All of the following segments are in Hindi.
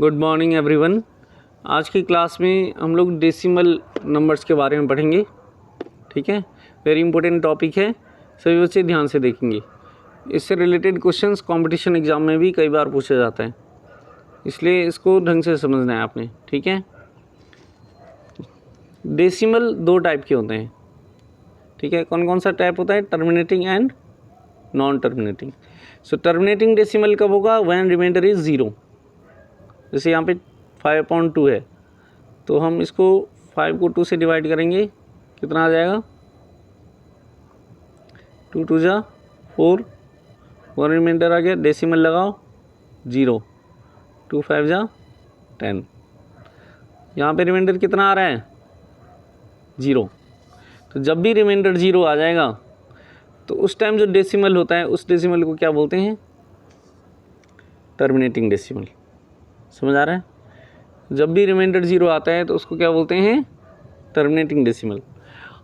Good morning everyone. आज की क्लास में हम लोग डेसिमल नंबर्स के बारे में पढ़ेंगे। ठीक है, वेरी इंपॉर्टेंट टॉपिक है, सभी बच्चे ध्यान से देखेंगे। इससे रिलेटेड क्वेश्चंस कंपटीशन एग्जाम में भी कई बार पूछा जाता है, इसलिए इसको ढंग से समझना है आपने। ठीक है, डेसिमल दो टाइप के होते हैं। ठीक है, कौन कौन सा टाइप होता है? Terminating and non terminating. So terminating decimal कब होगा? When remainder is 0। जैसे यहाँ पे 5.2 है, तो हम इसको 5 को 2 से डिवाइड करेंगे, कितना आ जाएगा? 2 2 जा 4, 1 रिमाइंडर आ गया, डेसिमल लगाओ 0, 2 5 जा 10। यहाँ पे रिमाइंडर कितना आ रहा है? 0। तो जब भी रिमाइंडर 0 आ जाएगा तो उस टाइम जो डेसिमल होता है उस डेसिमल को क्या बोलते हैं? Terminating decimal. समझ आ रहा है? जब भी रिमाइंडर 0 आता है तो उसको क्या बोलते हैं? Terminating decimal.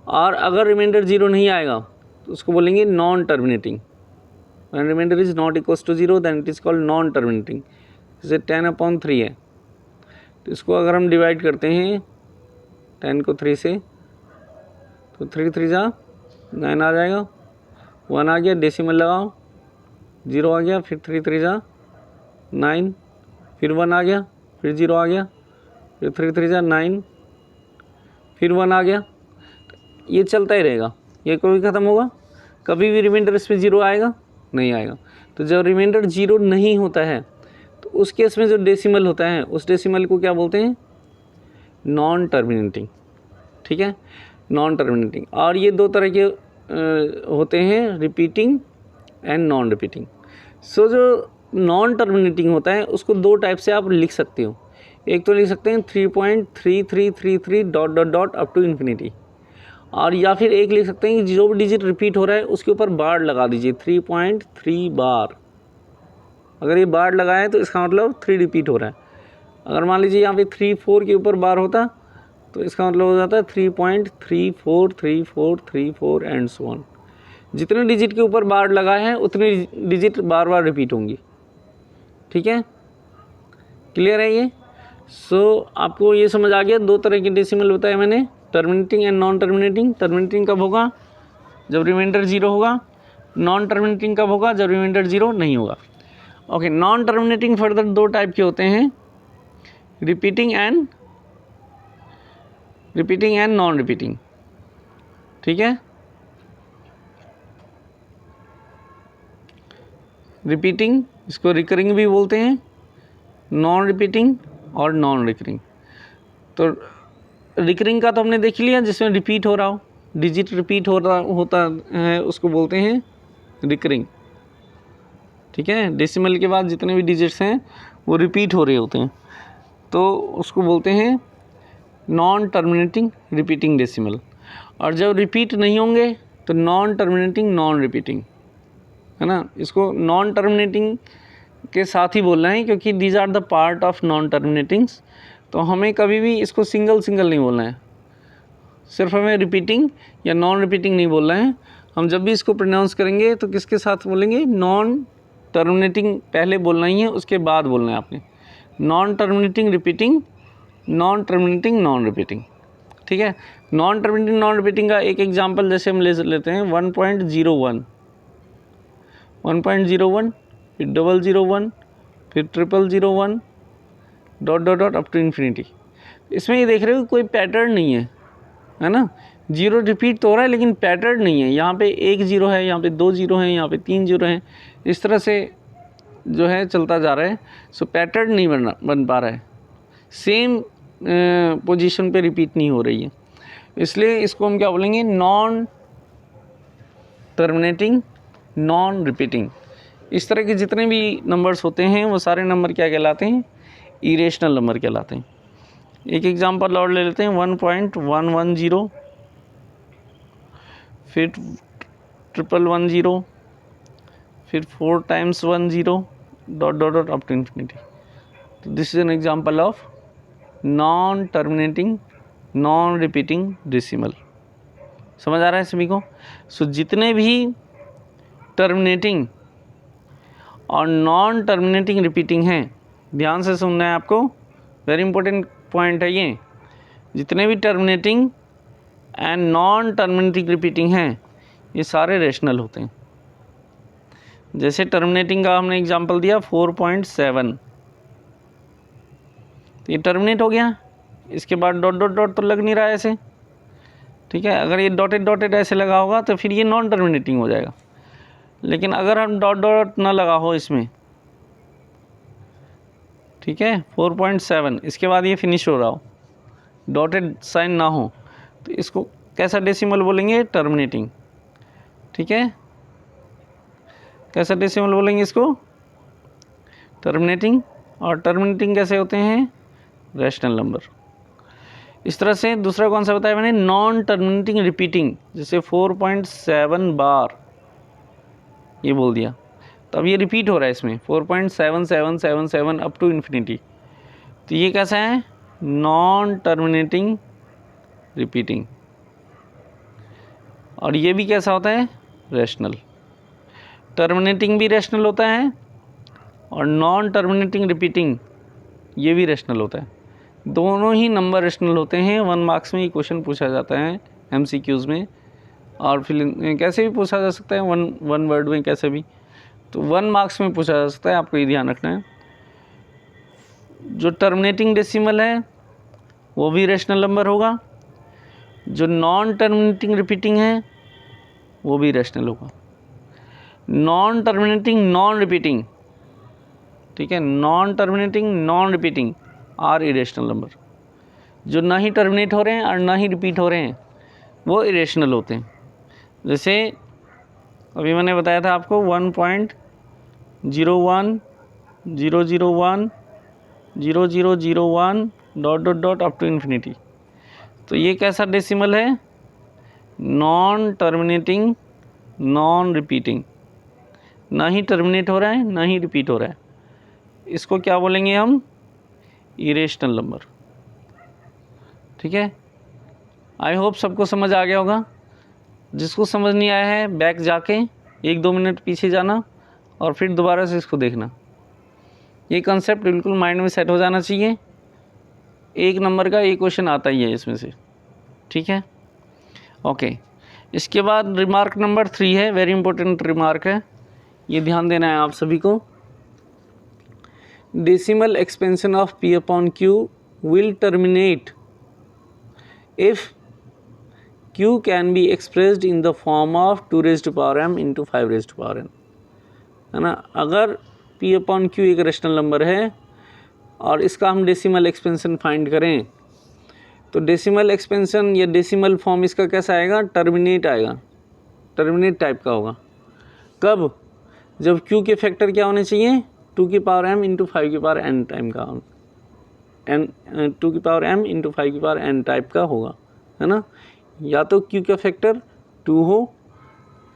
और अगर रिमाइंडर 0 नहीं आएगा तो उसको बोलेंगे non terminating. When remainder is not equals to 0 then it is called non terminating. जैसे 10/3 है, तो इसको अगर हम डिवाइड करते हैं 10 को 3 से, तो 3 3 जा 9 आ जाएगा, 1 आ गया, डेसिमल लगाओ, 0 आ गया, फिर 3 3 जा 9, फिर 1 आ गया, फिर 0 आ गया, फिर 3 3 जा 9, फिर 1 आ गया। ये चलता ही रहेगा, ये कभी ख़त्म होगा? कभी भी रिमाइंडर इस पर 0 आएगा? नहीं आएगा। तो जब रिमाइंडर 0 नहीं होता है तो उस केस में जो डेसिमल होता है उस डेसिमल को क्या बोलते हैं? Non terminating. ठीक है, नॉन टर्मिनेटिंग। और ये दो तरह के होते हैं, रिपीटिंग एंड नॉन रिपीटिंग। सो जो नॉन टर्मिनेटिंग होता है उसको दो टाइप से आप लिख सकते हो। एक तो लिख सकते हैं 3.3333 dot dot dot up to infinity, और या फिर एक लिख सकते हैं कि जो भी डिजिट रिपीट हो रहा है उसके ऊपर बार लगा दीजिए, 3.3 बार। अगर ये बार लगाए तो इसका मतलब 3 रिपीट हो रहा है। अगर मान लीजिए यहाँ पे 3 4 के ऊपर बार होता तो इसका मतलब हो जाता है 3.343434 एंड सो ऑन। जितने डिजिट के ऊपर बार लगा है उतनी डिजिट बार बार रिपीट होंगी। ठीक है, क्लियर है ये? सो आपको ये समझ आ गया, दो तरह के डेसिमल बताया मैंने, terminating and non terminating. Terminating कब होगा? जब रिमाइंडर 0 होगा। नॉन टर्मिनेटिंग कब होगा? जब रिमाइंडर 0 नहीं होगा। ओके, नॉन टर्मिनेटिंग फर्दर दो टाइप के होते हैं, रिपीटिंग एंड नॉन रिपीटिंग। ठीक है, रिपीटिंग इसको रिकरिंग भी बोलते हैं, नॉन रिपीटिंग और नॉन रिकरिंग। तो रिकरिंग का तो हमने देख लिया, जिसमें रिपीट हो रहा हो, डिजिट रिपीट हो रहा होता है, उसको बोलते हैं रिकरिंग। ठीक है, डेसिमल के बाद जितने भी डिजिट्स हैं वो रिपीट हो रहे होते हैं, तो उसको बोलते हैं नॉन टर्मिनेटिंग रिपीटिंग डेसिमल। और जब रिपीट नहीं होंगे तो नॉन टर्मिनेटिंग नॉन रिपीटिंग, है ना। इसको नॉन टर्मिनेटिंग के साथ ही बोलना है, क्योंकि these are the part of non terminatings. तो हमें कभी भी इसको सिंगल नहीं बोलना है, सिर्फ हमें रिपीटिंग या नॉन रिपीटिंग नहीं बोलना है। हम जब भी इसको प्रोनाउंस करेंगे तो किसके साथ बोलेंगे? नॉन टर्मिनेटिंग पहले बोलना ही है, उसके बाद बोलना है आपने non terminating repeating, non terminating non repeating. ठीक है, नॉन टर्मिनेटिंग नॉन रिपीटिंग का एक एग्जांपल जैसे हम ले लेते हैं 1.01, 1.01, फिर 001, फिर 001 dot dot dot up to infinity. इसमें ये देख रहे हो कोई पैटर्न नहीं है ना। 0 रिपीट तो हो रहा है लेकिन पैटर्न नहीं है। यहाँ पे 1 0 है, यहाँ पे 2 0 है, यहाँ पे 3 0 है, इस तरह से जो है चलता जा रहा है। सो पैटर्न नहीं बन पा रहा है, सेम पोजीशन पे रिपीट नहीं हो रही है, इसलिए इसको हम क्या बोलेंगे? Non terminating non repeating. इस तरह के जितने भी नंबर्स होते हैं वो सारे नंबर क्या कहलाते हैं? इरेशनल नंबर कहलाते हैं। एक एग्जांपल और ले लेते हैं 1.110, फिर 111, फिर 4 times 10 dot dot dot up to infinity. तो this is an example of non terminating non repeating decimal. समझ आ रहा है सभी को? सो जितने भी टर्मिनेटिंग और नॉन टर्मिनेटिंग रिपीटिंग हैं ध्यान से सुनना है आपको, वेरी इंपॉर्टेंट पॉइंट है ये। जितने भी terminating and non terminating repeating हैं ये सारे रेशनल होते हैं। जैसे टर्मिनेटिंग का हमने एग्जांपल दिया 4.7, तो ये टर्मिनेट हो गया, इसके बाद डॉट डॉट डॉट तो लग नहीं रहा है ऐसे, ठीक है। अगर ये डॉटेड डॉटेड ऐसे लगा होगा तो फिर ये नॉन टर्मिनेटिंग हो जाएगा। लेकिन अगर हम डॉट डॉट ना लगा हो इसमें, ठीक है, 4.7 इसके बाद ये फिनिश हो रहा हो, डॉटेड साइन ना हो, तो इसको कैसा डेसिमल बोलेंगे? टर्मिनेटिंग, ठीक है। कैसा डेसिमल बोलेंगे इसको? टर्मिनेटिंग। और टर्मिनेटिंग कैसे होते हैं? Rational number. इस तरह से दूसरा कौन सा बताया मैंने? Non terminating repeating. जैसे 4.7 बार ये बोल दिया, तो अब ये रिपीट हो रहा है इसमें 4.7777 अप टू इन्फिनिटी, तो ये कैसा है? Non terminating repeating. और ये भी कैसा होता है? रैशनल। टर्मिनेटिंग भी रैशनल होता है और नॉन टर्मिनेटिंग रिपीटिंग ये भी रैशनल होता है। दोनों ही नंबर रैशनल होते हैं। 1 मार्क्स में ये क्वेश्चन पूछा जाता है MCQs में, और फिर कैसे भी पूछा जा सकता है, वन वर्ड में कैसे भी, तो 1 मार्क्स में पूछा जा सकता है। आपको ये ध्यान रखना है, जो टर्मिनेटिंग डेसिमल है वो भी रैशनल नंबर होगा, जो नॉन टर्मिनेटिंग रिपीटिंग है वो भी रैशनल होगा। नॉन टर्मिनेटिंग नॉन रिपीटिंग, ठीक है, non terminating non repeating are irrational number. जो ना ही टर्मिनेट हो रहे हैं और ना ही रिपीट हो रहे हैं वो इरेशनल होते हैं। जैसे अभी मैंने बताया था आपको 1.010010001 dot dot dot up to infinity, तो ये कैसा डेसिमल है? नॉन टर्मिनेटिंग नॉन रिपीटिंग, ना ही टर्मिनेट हो रहा है ना ही रिपीट हो रहा है, इसको क्या बोलेंगे हम? इरेशनल नंबर, ठीक है। आई होप सबको समझ आ गया होगा। जिसको समझ नहीं आया है बैक जाके 1-2 मिनट पीछे जाना और फिर दोबारा से इसको देखना। ये कंसेप्ट बिल्कुल माइंड में सेट हो जाना चाहिए। 1 नंबर का ये क्वेश्चन आता ही है इसमें से, ठीक है, ओके। इसके बाद रिमार्क नंबर 3 है, वेरी इंपॉर्टेंट रिमार्क है, ये ध्यान देना है आप सभी को। Decimal expansion of P upon Q will terminate if Q can be expressed in the form of 2 raised to power m into 5 raised to power n, है ना। अगर P upon Q एक रेशनल नंबर है और इसका हम डेसिमल एक्सपेंशन फाइंड करें, तो डेसिमल एक्सपेंशन या डेसिमल फॉर्म इसका कैसा आएगा? टर्मिनेट आएगा, टर्मिनेट टाइप का होगा। कब? जब Q के फैक्टर क्या होने चाहिए? 2 की पावर m इंटू 5 की पावर n टाइम का, n 2 की पावर m इंटू 5 की पावर n टाइप का होगा, है ना। या तो Q का फैक्टर 2 हो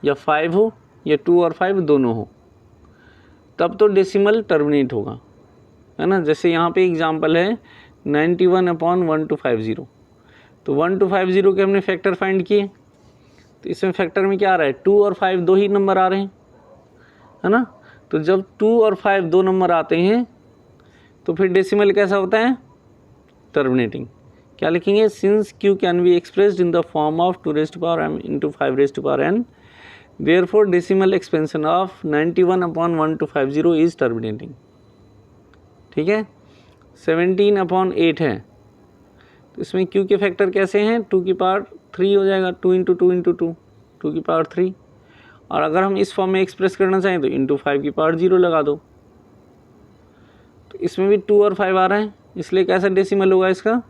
या 5 हो या 2 और 5 दोनों हो, तब तो डेसिमल टर्मिनेट होगा, है ना। जैसे यहाँ पे एग्जांपल है 91/1250, तो 1250 के हमने फैक्टर फाइंड किए, तो इसमें फैक्टर में क्या आ रहा है? 2 और 5 दो ही नंबर आ रहे हैं, है ना। तो जब 2 और 5 दो नंबर आते हैं तो फिर डेसिमल कैसा होता है? टर्मिनेटिंग। क्या लिखेंगे? Since Q can be expressed in the form of 2 raised to power m into 5 raised to power n, therefore decimal expansion of 91/1250 is terminating, ठीक है। 17/8 है, तो इसमें Q के फैक्टर कैसे हैं? 2 की पावर 3 हो जाएगा, 2 इंटू 2 इंटू 2, 2 की पावर 3। और अगर हम इस फॉर्म में एक्सप्रेस करना चाहें तो इंटू 5 की पावर 0 लगा दो, तो इसमें भी 2 और 5 आ रहा है, इसलिए कैसा डेसिमल होगा इसका?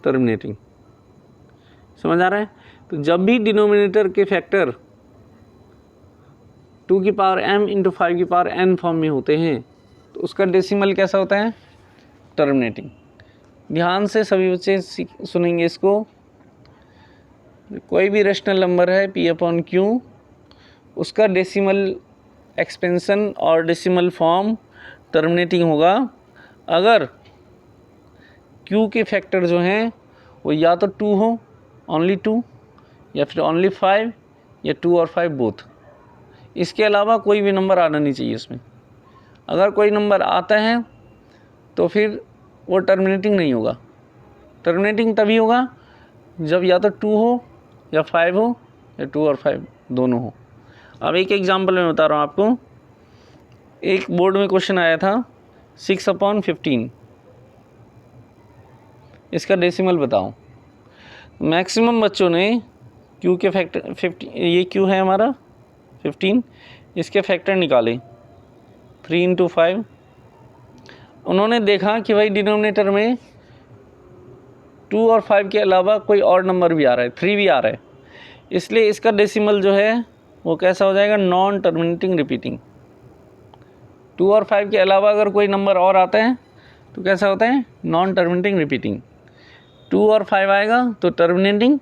टर्मिनेटिंग। समझ आ रहा है? तो जब भी डिनोमिनेटर के फैक्टर 2 की पावर m इंटू 5 की पावर n फॉर्म में होते हैं तो उसका डेसिमल कैसा होता है? टर्मिनेटिंग। ध्यान से सभी बच्चे सुनेंगे इसको। कोई भी रेशनल नंबर है P upon Q, उसका डेसिमल एक्सपेंशन और डेसिमल फॉर्म टर्मिनेटिंग होगा अगर Q के फैक्टर जो हैं वो या तो 2 हो, ओनली 2, या फिर ओनली 5, या 2 और 5 बोथ। इसके अलावा कोई भी नंबर आना नहीं चाहिए उसमें। अगर कोई नंबर आता है तो फिर वो टर्मिनेटिंग नहीं होगा। टर्मिनेटिंग तभी होगा जब या तो 2 हो या 5 हो या 2 और 5 दोनों हो। अब एक एग्जांपल मैं बता रहा हूँ आपको। एक बोर्ड में क्वेश्चन आया था 6/15, इसका डेसिमल बताओ। मैक्सिमम बच्चों ने क्यू के फैक्टर 50, ये क्यू है हमारा 15, इसके फैक्टर निकाले 3 × 5। उन्होंने देखा कि भाई डिनोमिनेटर में 2 और 5 के अलावा कोई और नंबर भी आ रहा है, 3 भी आ रहा है, इसलिए इसका डेसिमल जो है वो कैसा हो जाएगा, नॉन टर्मिनेटिंग रिपीटिंग। 2 और 5 के अलावा अगर कोई नंबर और आता है तो कैसा होता है, नॉन टर्मिनेटिंग रिपीटिंग। 2 और 5 आएगा तो टर्मिनेटिंग,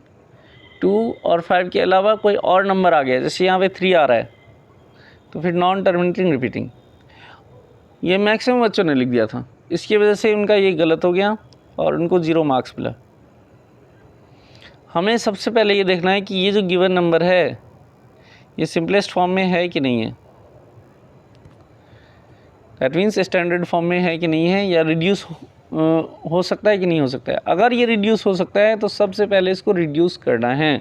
2 और 5 के अलावा कोई और नंबर आ गया, जैसे यहाँ पे 3 आ रहा है तो फिर नॉन टर्मिनेटिंग रिपीटिंग। ये मैक्सिमम बच्चों ने लिख दिया था, इसकी वजह से उनका ये गलत हो गया और उनको 0 मार्क्स मिला। हमें सबसे पहले ये देखना है कि ये जो गिवन नंबर है ये सिंपलेस्ट फॉर्म में है कि नहीं है, दैट मीन्स स्टैंडर्ड फॉर्म में है कि नहीं है, या रिड्यूस हो सकता है कि नहीं हो सकता है। अगर ये रिड्यूस हो सकता है तो सबसे पहले इसको रिड्यूस करना है।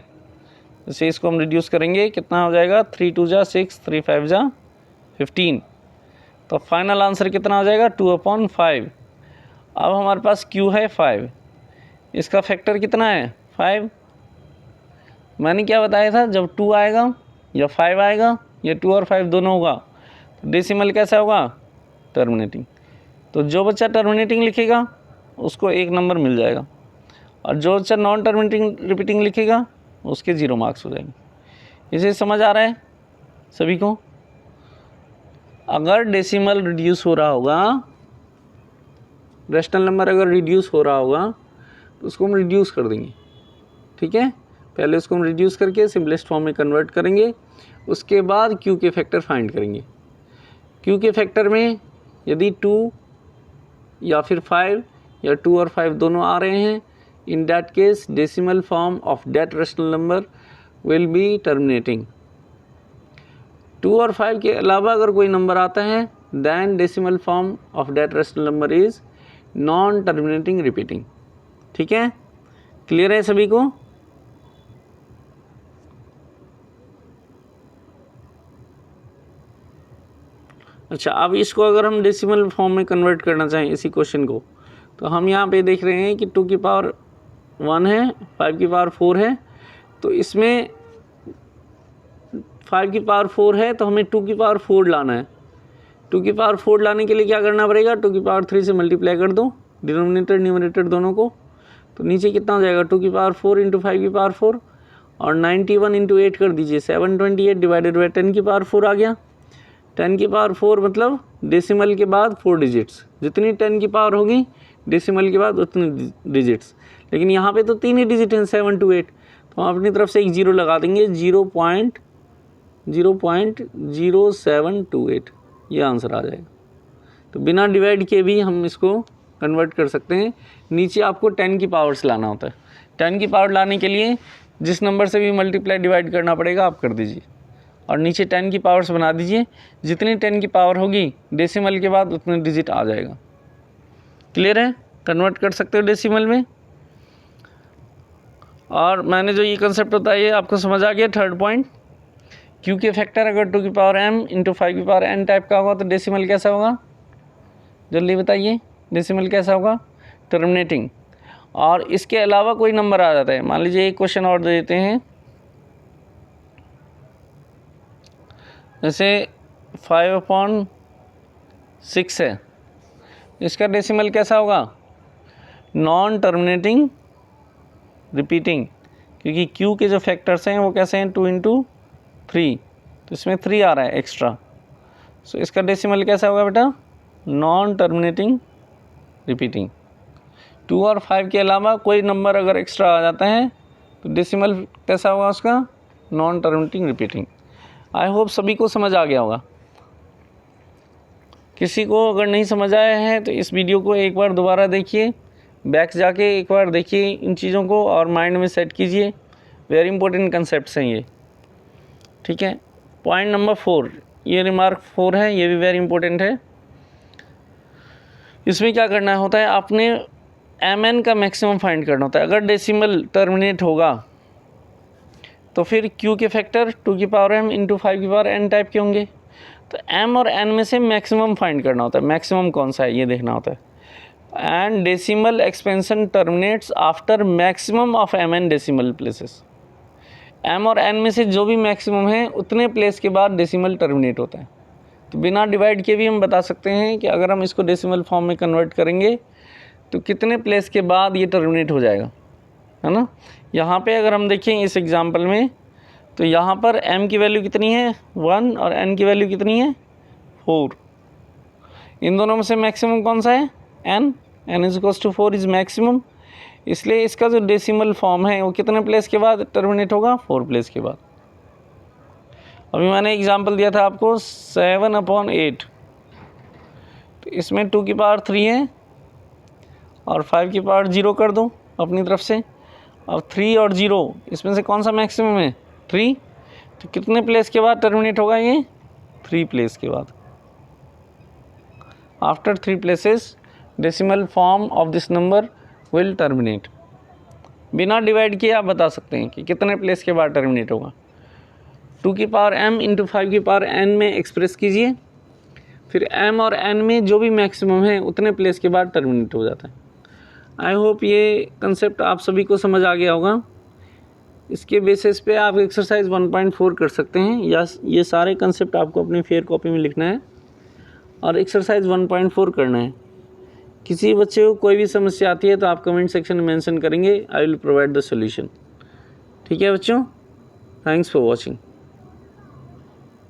जैसे इसको हम रिड्यूस करेंगे, कितना हो जाएगा, 3 × 2 = 6, 3 × 5 = 15, तो फाइनल आंसर कितना हो जाएगा, 2/5। अब हमारे पास क्यू है 5, इसका फैक्टर कितना है, 5। मैंने क्या बताया था, जब 2 आएगा या 5 आएगा या 2 और 5 दोनों होगा तो डेसिमल कैसा होगा, टर्मिनेटिंग। तो जो बच्चा टर्मिनेटिंग लिखेगा उसको 1 नंबर मिल जाएगा, और जो बच्चा नॉन टर्मिनेटिंग रिपीटिंग लिखेगा उसके 0 मार्क्स हो जाएंगे। इसे समझ आ रहा है सभी को? अगर डेसिमल रिड्यूस हो रहा होगा, रेशनल नंबर अगर रिड्यूस हो रहा होगा तो उसको हम रिड्यूस कर देंगे, ठीक है। पहले उसको हम रिड्यूस करके सिंपलेस्ट फॉर्म में कन्वर्ट करेंगे, उसके बाद क्यू के फैक्टर फाइंड करेंगे। क्यू के फैक्टर में यदि 2 या फिर 5 या 2 और 5 दोनों आ रहे हैं, in that case decimal form of that rational number will be terminating. 2 और 5 के अलावा अगर कोई नंबर आता है then decimal form of that rational number is non terminating repeating. ठीक है, क्लियर है सभी को? अच्छा, अब इसको अगर हम डेसिमल फॉर्म में कन्वर्ट करना चाहें इसी क्वेश्चन को, तो हम यहाँ पे देख रहे हैं कि 2 की पावर 1 है, 5 की पावर 4 है, तो इसमें 5 की पावर 4 है तो हमें 2 की पावर 4 लाना है। 2 की पावर 4 लाने के लिए क्या करना पड़ेगा, 2 की पावर 3 से मल्टीप्लाई कर दो डिनोमिनेटर न्यूमरेटर दोनों को, तो नीचे कितना हो जाएगा, 2 की पावर 4 इंटू 5 की पावर 4, और 91 इंटू 8 कर दीजिए, 728 डिवाइडेड बाई 10 की पावर 4 आ गया। 10 की पावर 4 मतलब डेसिमल के बाद 4 डिजिट्स, जितनी 10 की पावर होगी डेसिमल के बाद उतनी डिजिट्स, लेकिन यहाँ पे तो 3 ही डिजिट हैं 7 to 8, तो हम अपनी तरफ से एक जीरो लगा देंगे, 0.0728, ये आंसर आ जाएगा। तो बिना डिवाइड के भी हम इसको कन्वर्ट कर सकते हैं। नीचे आपको 10 की पावर्स लाना होता है, 10 की पावर लाने के लिए जिस नंबर से भी मल्टीप्लाई डिवाइड करना पड़ेगा आप कर दीजिए, और नीचे 10 की पावर्स बना दीजिए, जितनी 10 की पावर होगी डेसिमल के बाद उतने डिजिट आ जाएगा। क्लियर है? कन्वर्ट कर सकते हो डेसिमल में। और मैंने जो ये कंसेप्ट बताया ये आपको समझ आ गया। थर्ड पॉइंट, क्यू के फैक्टर अगर 2 की पावर m इंटू 5 की पावर n टाइप का होगा तो डेसिमल कैसा होगा, जल्दी बताइए, डेसिमल कैसा होगा, टर्मिनेटिंग। और इसके अलावा कोई नंबर आ जाता है, मान लीजिए एक क्वेश्चन और दे देते हैं, जैसे 5/6 है, इसका डेसिमल कैसा होगा, नॉन टर्मिनेटिंग रिपीटिंग, क्योंकि क्यू के जो फैक्टर्स हैं वो कैसे हैं, 2 × 3, तो इसमें 3 आ रहा है एक्स्ट्रा, सो इसका डेसिमल कैसा होगा बेटा, नॉन टर्मिनेटिंग रिपीटिंग। 2 और 5 के अलावा कोई नंबर अगर एक्स्ट्रा आ जाता है तो डेसिमल कैसा होगा उसका, non terminating repeating. I hope सभी को समझ आ गया होगा। किसी को अगर नहीं समझ आया है तो इस वीडियो को एक बार दोबारा देखिए, बैक जाके एक बार देखिए इन चीज़ों को और माइंड में सेट कीजिए। वेरी इंपॉर्टेंट कंसेप्ट्स हैं ये, ठीक है। पॉइंट नंबर 4, ये रिमार्क 4 है, ये भी वेरी इंपॉर्टेंट है। इसमें क्या करना होता है, आपने mn का मैक्सिमम फाइंड करना होता है। अगर डेसिमल टर्मिनेट होगा तो फिर q के फैक्टर 2 की पावर m इंटू 5 की पावर n टाइप के होंगे। तो m और n में से मैक्सिमम फाइंड करना होता है, मैक्सिमम कौन सा है ये देखना होता है। And decimal expansion terminates after maximum of mn decimal places. m और n में से जो भी मैक्सिमम है उतने प्लेस के बाद डेसिमल टर्मिनेट होता है। तो बिना डिवाइड के भी हम बता सकते हैं कि अगर हम इसको डेसिमल फॉर्म में कन्वर्ट करेंगे तो कितने प्लेस के बाद ये टर्मिनेट हो जाएगा, है ना। यहाँ पे अगर हम देखें इस एग्जांपल में तो यहाँ पर m की वैल्यू कितनी है 1 और n की वैल्यू कितनी है 4। इन दोनों में से मैक्सिमम कौन सा है n is equals to 4 is maximum. इसलिए इसका जो डेसिमल फॉर्म है वो कितने प्लेस के बाद टर्मिनेट होगा 4 प्लेस के बाद। अभी मैंने एग्जांपल दिया था आपको 7/8, तो इसमें 2 की पावर 3 है और 5 की पावर 0 कर दो अपनी तरफ से। अब 3 और 0 इसमें से कौन सा मैक्सिमम है 3, तो कितने प्लेस के बाद टर्मिनेट होगा ये 3 प्लेस के बाद। After 3 places decimal form of this number will terminate. बिना डिवाइड किए आप बता सकते हैं कि कितने प्लेस के बाद टर्मिनेट होगा। 2 की पावर m इंटू 5 की पावर n में एक्सप्रेस कीजिए, फिर m और n में जो भी मैक्सिमम है उतने प्लेस के बाद टर्मिनेट हो जाता है। आई होप ये कंसेप्ट आप सभी को समझ आ गया होगा। इसके बेसिस पे आप एक्सरसाइज 1.4 कर सकते हैं, या ये सारे कंसेप्ट आपको अपनी फेयर कॉपी में लिखना है और एक्सरसाइज 1.4 करना है। किसी बच्चे को कोई भी समस्या आती है तो आप कमेंट सेक्शन में मेंशन करेंगे, I will provide the solution. ठीक है बच्चों, थैंक्स फॉर वॉचिंग।